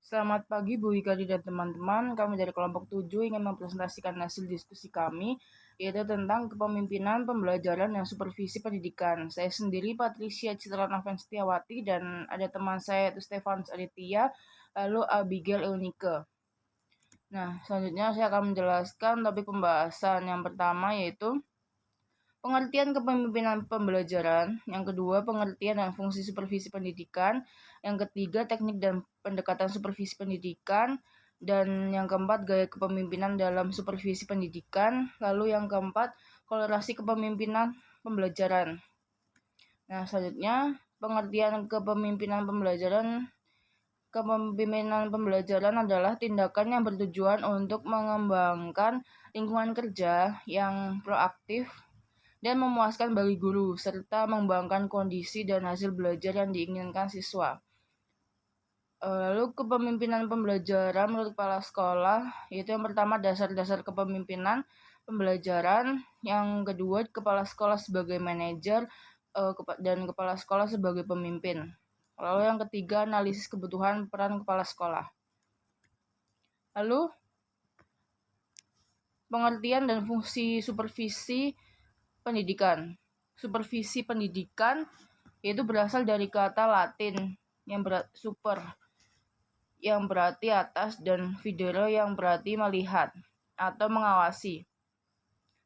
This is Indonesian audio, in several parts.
Selamat pagi Bu Ikari dan teman-teman. Kami dari kelompok 7 ingin mempresentasikan hasil diskusi kami, yaitu tentang kepemimpinan pembelajaran dan supervisi pendidikan. Saya sendiri Patricia Citra Setiawati dan ada teman saya yaitu Stefanus Aditya, lalu Abigail Eunike. Nah, selanjutnya saya akan menjelaskan topik pembahasan yang pertama yaitu pengertian kepemimpinan pembelajaran, yang kedua pengertian dan fungsi supervisi pendidikan, yang ketiga teknik dan pendekatan supervisi pendidikan, dan yang keempat gaya kepemimpinan dalam supervisi pendidikan, lalu yang keempat kolerasi kepemimpinan pembelajaran. Nah, selanjutnya pengertian kepemimpinan pembelajaran. Kepemimpinan pembelajaran adalah tindakan yang bertujuan untuk mengembangkan lingkungan kerja yang proaktif dan memuaskan bagi guru, serta mengembangkan kondisi dan hasil belajar yang diinginkan siswa. Lalu kepemimpinan pembelajaran menurut kepala sekolah, yaitu yang pertama dasar-dasar kepemimpinan pembelajaran, yang kedua kepala sekolah sebagai manajer, dan kepala sekolah sebagai pemimpin. Lalu yang ketiga analisis kebutuhan peran kepala sekolah. Lalu pengertian dan fungsi supervisi pendidikan. Supervisi pendidikan yaitu berasal dari kata Latin yang super yang berarti atas dan videre yang berarti melihat atau mengawasi.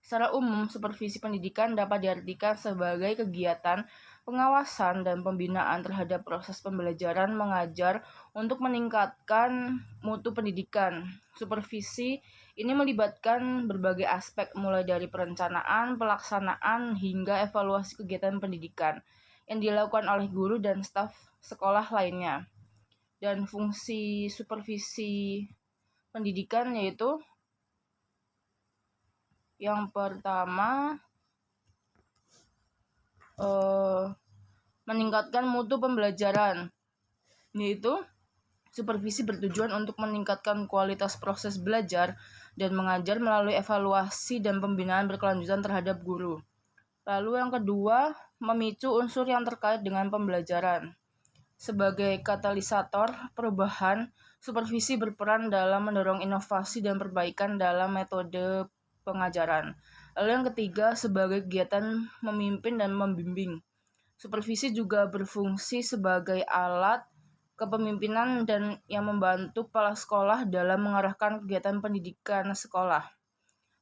Secara umum, supervisi pendidikan dapat diartikan sebagai kegiatan pengawasan dan pembinaan terhadap proses pembelajaran mengajar untuk meningkatkan mutu pendidikan. Supervisi ini melibatkan berbagai aspek mulai dari perencanaan, pelaksanaan, hingga evaluasi kegiatan pendidikan yang dilakukan oleh guru dan staf sekolah lainnya. Dan fungsi supervisi pendidikan yaitu yang pertama meningkatkan mutu pembelajaran, yaitu supervisi bertujuan untuk meningkatkan kualitas proses belajar dan mengajar melalui evaluasi dan pembinaan berkelanjutan terhadap guru. Lalu yang kedua, memicu unsur yang terkait dengan pembelajaran. Sebagai katalisator perubahan, supervisi berperan dalam mendorong inovasi dan perbaikan dalam metode pengajaran. Lalu yang ketiga, sebagai kegiatan memimpin dan membimbing. Supervisi juga berfungsi sebagai alat kepemimpinan dan yang membantu kepala sekolah dalam mengarahkan kegiatan pendidikan sekolah.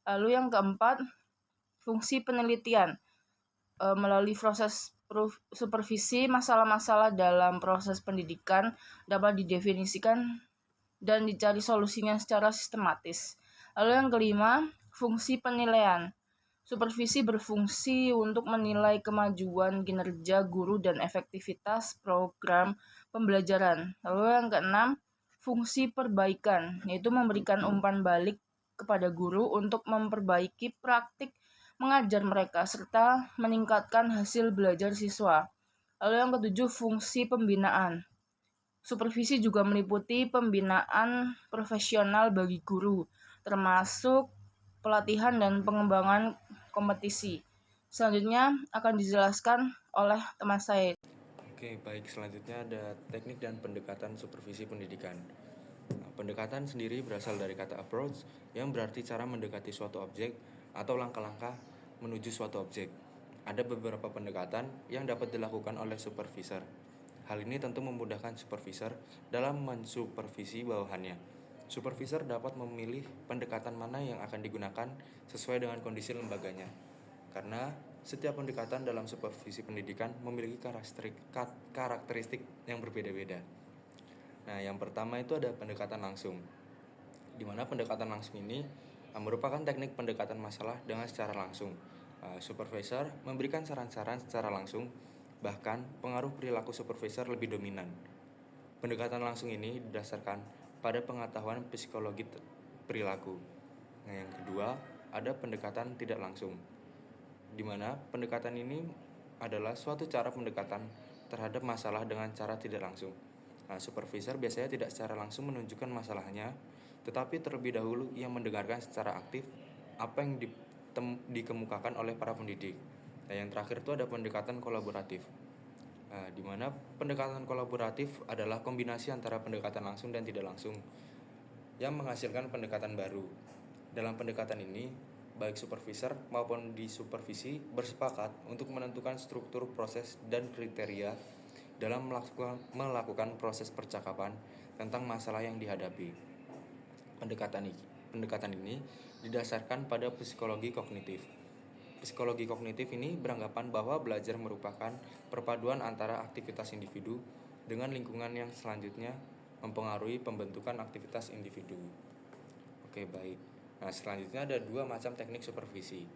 Lalu yang keempat, fungsi penelitian. Melalui proses supervisi, masalah-masalah dalam proses pendidikan dapat didefinisikan dan dicari solusinya secara sistematis. Lalu yang kelima, fungsi penilaian. Supervisi berfungsi untuk menilai kemajuan kinerja guru dan efektivitas program pembelajaran. Lalu yang keenam, fungsi perbaikan, yaitu memberikan umpan balik kepada guru untuk memperbaiki praktik mengajar mereka serta meningkatkan hasil belajar siswa. Lalu yang ketujuh, fungsi pembinaan. Supervisi juga meliputi pembinaan profesional bagi guru, termasuk pelatihan dan pengembangan kompetisi. Selanjutnya akan dijelaskan oleh teman saya. Oke, baik. Selanjutnya ada teknik dan pendekatan supervisi pendidikan. Pendekatan sendiri berasal dari kata approach yang berarti cara mendekati suatu objek atau langkah-langkah menuju suatu objek. Ada beberapa pendekatan yang dapat dilakukan oleh supervisor. Hal ini tentu memudahkan supervisor dalam mensupervisi bawahannya. Supervisor dapat memilih pendekatan mana yang akan digunakan sesuai dengan kondisi lembaganya. Karena setiap pendekatan dalam supervisi pendidikan memiliki karakteristik yang berbeda-beda. Nah, yang pertama itu ada pendekatan langsung, di mana pendekatan langsung ini merupakan teknik pendekatan masalah dengan secara langsung. Supervisor memberikan saran-saran secara langsung, bahkan pengaruh perilaku supervisor lebih dominan. Pendekatan langsung ini didasarkan pada pengetahuan psikologi perilaku. Nah, yang kedua ada pendekatan tidak langsung, di mana pendekatan ini adalah suatu cara pendekatan terhadap masalah dengan cara tidak langsung. Supervisor biasanya tidak secara langsung menunjukkan masalahnya, tetapi terlebih dahulu ia mendengarkan secara aktif apa yang dikemukakan oleh para pendidik. Nah, yang terakhir itu ada pendekatan kolaboratif, Di mana pendekatan kolaboratif adalah kombinasi antara pendekatan langsung dan tidak langsung yang menghasilkan pendekatan baru. Dalam pendekatan ini, baik supervisor maupun disupervisi bersepakat untuk menentukan struktur proses dan kriteria dalam melakukan proses percakapan tentang masalah yang dihadapi. Pendekatan ini didasarkan pada psikologi kognitif. Psikologi kognitif ini beranggapan bahwa belajar merupakan perpaduan antara aktivitas individu dengan lingkungan yang selanjutnya mempengaruhi pembentukan aktivitas individu. Oke, baik. Nah, selanjutnya ada dua macam teknik supervisi.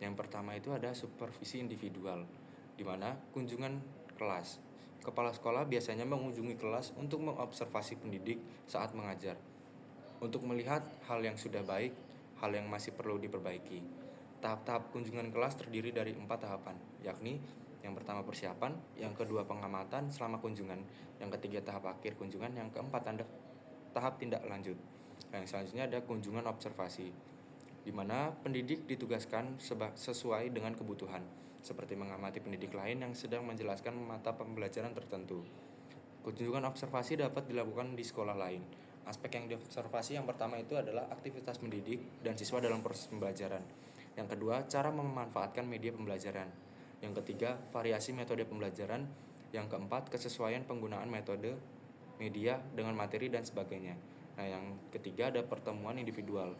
Yang pertama itu ada supervisi individual, di mana kunjungan kelas. Kepala sekolah biasanya mengunjungi kelas untuk mengobservasi pendidik saat mengajar, untuk melihat hal yang sudah baik, hal yang masih perlu diperbaiki. Tahap-tahap kunjungan kelas terdiri dari 4 tahapan, yakni yang pertama persiapan, yang kedua pengamatan selama kunjungan, yang ketiga tahap akhir kunjungan, yang keempat tahap tindak lanjut. Yang selanjutnya ada kunjungan observasi, di mana pendidik ditugaskan sesuai dengan kebutuhan, seperti mengamati pendidik lain yang sedang menjelaskan mata pembelajaran tertentu. Kunjungan observasi dapat dilakukan di sekolah lain. Aspek yang diobservasi yang pertama itu adalah aktivitas mendidik dan siswa dalam proses pembelajaran. Yang kedua, cara memanfaatkan media pembelajaran. Yang ketiga, variasi metode pembelajaran. Yang keempat, kesesuaian penggunaan metode, media dengan materi dan sebagainya. Nah, yang ketiga ada pertemuan individual.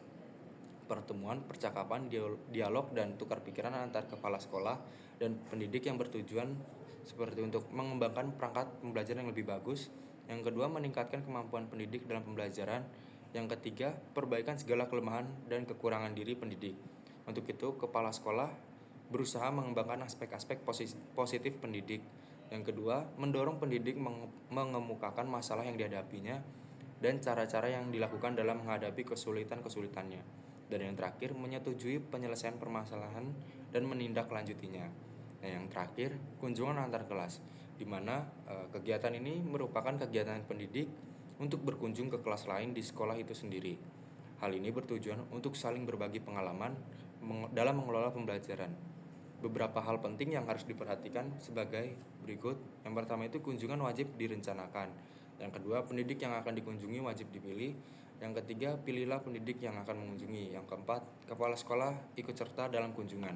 Pertemuan, percakapan, dialog, dan tukar pikiran antar kepala sekolah dan pendidik yang bertujuan seperti untuk mengembangkan perangkat pembelajaran yang lebih bagus. Yang kedua, meningkatkan kemampuan pendidik dalam pembelajaran. Yang ketiga, perbaikan segala kelemahan dan kekurangan diri pendidik. Untuk itu, kepala sekolah berusaha mengembangkan aspek-aspek positif pendidik. Yang kedua, mendorong pendidik mengemukakan masalah yang dihadapinya dan cara-cara yang dilakukan dalam menghadapi kesulitan-kesulitannya. Dan yang terakhir, menyetujui penyelesaian permasalahan dan menindaklanjutinya. Nah, yang terakhir, kunjungan antar kelas, di mana kegiatan ini merupakan kegiatan pendidik untuk berkunjung ke kelas lain di sekolah itu sendiri. Hal ini bertujuan untuk saling berbagi pengalaman dalam mengelola pembelajaran. Beberapa hal penting yang harus diperhatikan sebagai berikut. Yang pertama itu kunjungan wajib direncanakan. Yang kedua, pendidik yang akan dikunjungi wajib dipilih. Yang ketiga, pilihlah pendidik yang akan mengunjungi. Yang keempat, kepala sekolah ikut serta dalam kunjungan.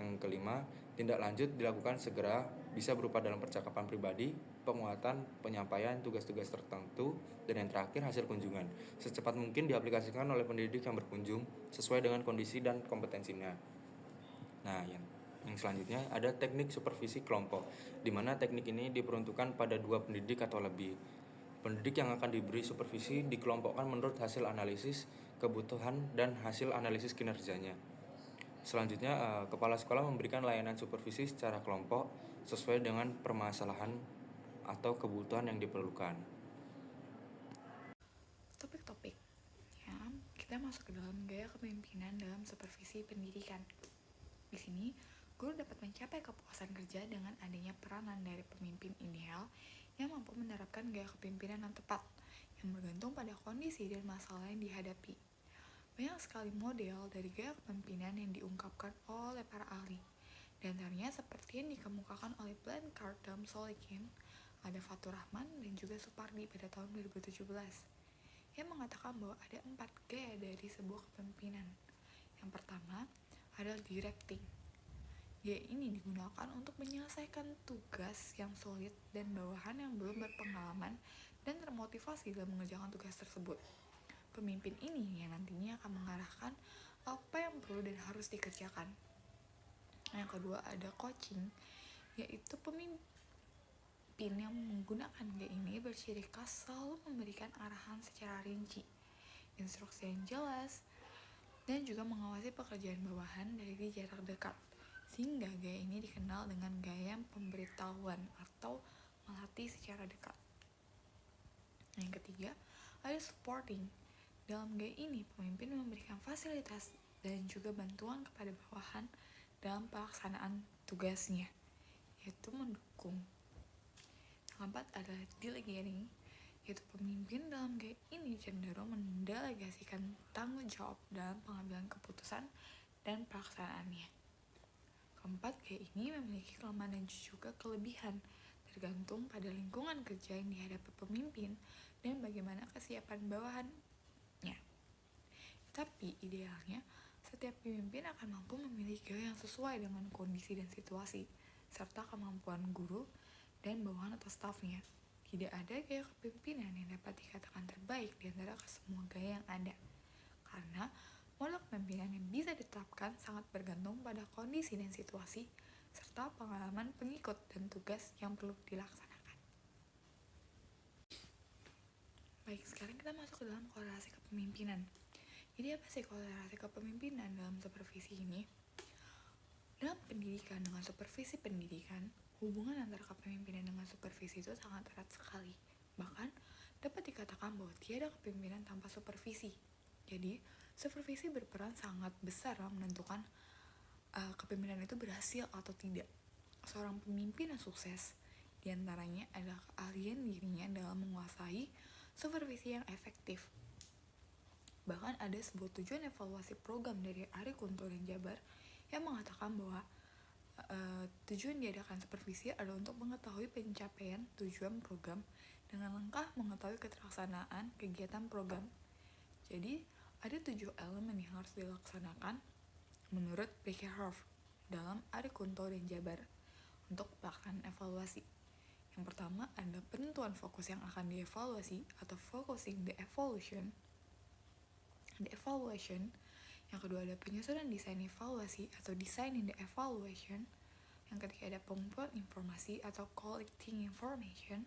Yang kelima, tindak lanjut dilakukan segera, bisa berupa dalam percakapan pribadi, penguatan, penyampaian tugas-tugas tertentu, dan yang terakhir hasil kunjungan. Secepat mungkin diaplikasikan oleh pendidik yang berkunjung sesuai dengan kondisi dan kompetensinya. Nah, yang selanjutnya ada teknik supervisi kelompok, di mana teknik ini diperuntukkan pada 2 pendidik atau lebih. Pendidik yang akan diberi supervisi dikelompokkan menurut hasil analisis kebutuhan dan hasil analisis kinerjanya. Selanjutnya, kepala sekolah memberikan layanan supervisi secara kelompok sesuai dengan permasalahan atau kebutuhan yang diperlukan. Topik-topik ya, kita masuk ke dalam gaya kepemimpinan dalam supervisi pendidikan. Di sini, guru dapat mencapai kepuasan kerja dengan adanya peranan dari pemimpin ideal yang mampu menerapkan gaya kepemimpinan yang tepat, yang bergantung pada kondisi dan masalah yang dihadapi. Banyak sekali model dari gaya kepemimpinan yang diungkapkan oleh para ahli. Di antaranya seperti yang dikemukakan oleh Blanchard dan Solikin, ada Fatur Rahman dan juga Supardi pada tahun 2017, yang mengatakan bahwa ada 4 gaya dari sebuah kepemimpinan. Yang pertama adalah directing. Gaya ini digunakan untuk menyelesaikan tugas yang sulit dan bawahan yang belum berpengalaman dan termotivasi dalam mengerjakan tugas tersebut. Pemimpin ini yang nantinya akan mengarahkan apa yang perlu dan harus dikerjakan. Yang kedua ada coaching, yaitu pemimpin yang menggunakan gaya ini berciri khas selalu memberikan arahan secara rinci, instruksi yang jelas, dan juga mengawasi pekerjaan bawahan dari jarak dekat, sehingga gaya ini dikenal dengan gaya pemberitahuan atau melatih secara dekat. Yang ketiga ada supporting. Dalam gaya ini, pemimpin memberikan fasilitas dan juga bantuan kepada bawahan dalam pelaksanaan tugasnya, yaitu mendukung. Yang keempat adalah delegating, yaitu pemimpin dalam gaya ini cenderung mendelegasikan tanggung jawab dalam pengambilan keputusan dan pelaksanaannya. Keempat, gaya ini memiliki kelemahan dan juga kelebihan. tergantung pada lingkungan kerja yang dihadapi pemimpin dan bagaimana kesiapan bawahannya. Tapi idealnya, setiap pemimpin akan mampu memilih gaya yang sesuai dengan kondisi dan situasi, serta kemampuan guru dan bawahan atau stafnya. Tidak ada gaya kepemimpinan yang dapat dikatakan terbaik di antara semua gaya yang ada. Karena model kepemimpinan yang bisa diterapkan sangat bergantung pada kondisi dan situasi, serta pengalaman pengikut dan tugas yang perlu dilaksanakan. Baik, sekarang kita masuk ke dalam korelasi kepemimpinan. Jadi apa sih korelasi kepemimpinan dalam supervisi ini? Dalam pendidikan dengan supervisi pendidikan, hubungan antara kepemimpinan dengan supervisi itu sangat erat sekali. Bahkan dapat dikatakan bahwa tiada kepemimpinan tanpa supervisi. Jadi, supervisi berperan sangat besar dalam menentukan kepemimpinan itu berhasil atau tidak. Seorang pemimpin yang sukses diantaranya adalah keahlian dirinya dalam menguasai supervisi yang efektif. Bahkan ada sebuah tujuan evaluasi program dari Ari Kunto dan Jabar yang mengatakan bahwa tujuan diadakan supervisi adalah untuk mengetahui pencapaian tujuan program dengan lengkap mengetahui keterlaksanaan kegiatan program. Jadi, ada 7 elemen yang harus dilaksanakan menurut Bekerhoff dalam Ari Kunto dan Jabar untuk pelaksanaan evaluasi. Yang pertama adalah penentuan fokus yang akan dievaluasi atau focusing the evaluation. Yang kedua ada penyusunan desain evaluasi atau designing the evaluation. Yang ketiga ada pengumpulan informasi atau collecting information.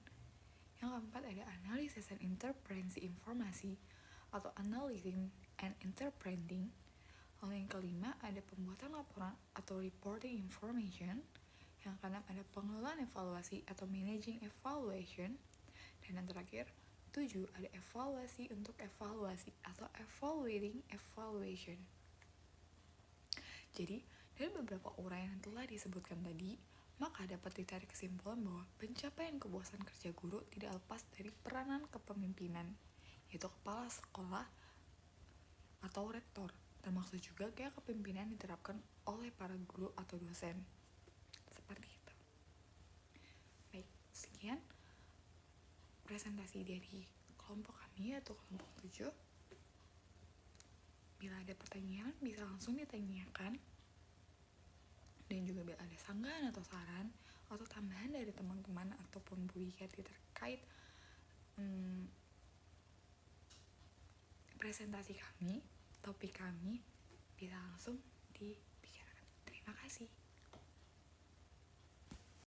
Yang keempat ada analysis and interpreting informasi atau analyzing and interpreting. Lalu yang kelima ada pembuatan laporan atau reporting information. Yang keenam ada pengelolaan evaluasi atau managing evaluation. Dan yang terakhir 7 ada evaluasi untuk evaluasi atau evaluating evaluation. Jadi, dari beberapa uraian yang telah disebutkan tadi, maka dapat ditarik kesimpulan bahwa pencapaian kepuasan kerja guru tidak lepas dari peranan kepemimpinan, yaitu kepala sekolah atau rektor, termasuk juga gaya kepemimpinan diterapkan oleh para guru atau dosen. Seperti itu. Baik, sekian presentasi dari kelompok kami atau kelompok 7. Bila ada pertanyaan bisa langsung ditanyakan, dan juga bila ada sanggahan atau saran atau tambahan dari teman-teman ataupun Bu Yati terkait presentasi kami, topik kami, bisa langsung dibicarakan. Terima kasih.